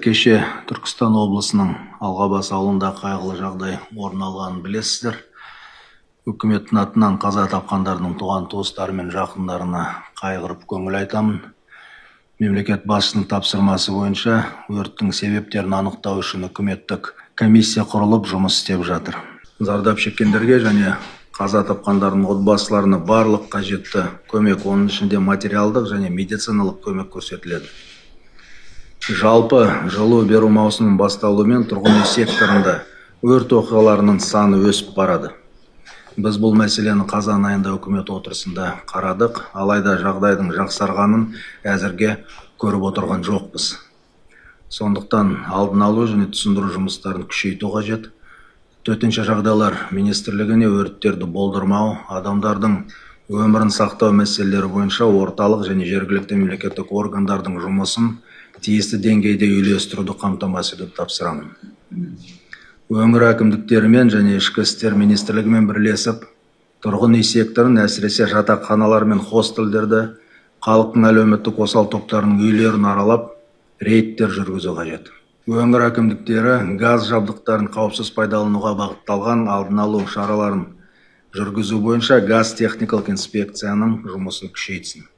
Кеше Түркістан облысының Алғабас ауылында қайғылы жағдай орын алғанын білесіздер. Үкіметтің атынан қаза тапқандардың туған туыстары мен жақындарына қайғырып көңіл айтамын. Мемлекет басшысының тапсырмасы бойынша өрттің себептерін анықтау үшін үкіметтік комиссия құрылып жұмыс істеп жатыр. Зардап шеккендерге және қаза тапқандардың отбасыларына барлық қажетті көмек, оның ішінде материалдық және медициналық көмек көрсетіледі. Жалпы жылу беру маусымының басталуымен тұрғын үй секторында өрт оқиғаларының саны өсіп барады. Біз бұл мәселені қазан айында үкімет отырысында қарадық, алайда жағдайдың жақсарғанын әзірге көріп отырған жоқпыз. Сондықтан алдын алу және түсіндіру жұмыстарын күшейту қажет. Төтенше жағдайлар министрлігіне өрттерді болдырмау, адамдардың өмірін сақтау мәселелері бойынша орталық және жергілікті мемлекеттік органдардың жұмысын тиісті деңгейде үйлестіруді қамтамасыз етуді тапсырамын. Өңір әкімдіктерімен және ішкі істер министрлігімен бірлесіп, тұрғын үй секторын, әсіресе жатақханалар мен хостелдерді, халықтың әлеуметтік осал топтарының үйлерін аралап, рейдтер жүргізу қажет. Өңір әкімдіктері газ жабдықтарын қауіпсіз пайдалануға бағытталған алдын алу шараларын жүргізу бойынша газ техникалық инспекцияның жұмысын күшейтсін.